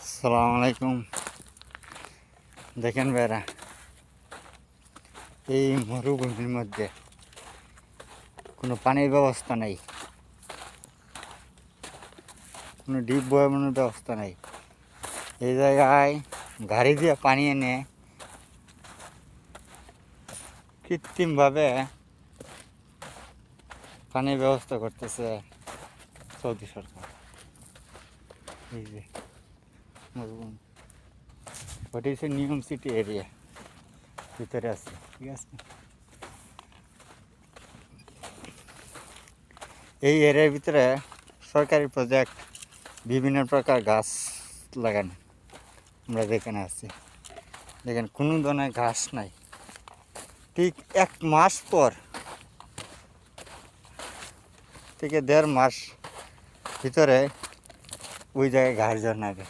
আসসালামু আলাইকুম। দেখেন ভাইরা, এই মরুভূমির মধ্যে কোনো পানির ব্যবস্থা নেই, কোনো ডিপ বয়ানোর ব্যবস্থা নেই। এই জায়গায় গাড়ি দিয়ে পানি এনে কৃত্রিমভাবে পানির ব্যবস্থা করতেছে সৌদি সরকার। এই যে মরুভূমি, ওটি হচ্ছে নিয়ম সিটি এরিয়া, ভিতরে আছে, ঠিক আছে। এই এরিয়ার ভিতরে সরকারি প্রজেক্ট বিভিন্ন প্রকার গাছ লাগানো, আমরা যেখানে আছি দেখেন কোনো ধরনের ঘাস নাই। ঠিক 1 মাস পর থেকে 1.5 মাস ভিতরে ওই জায়গায় ঘাস জন্মাবে।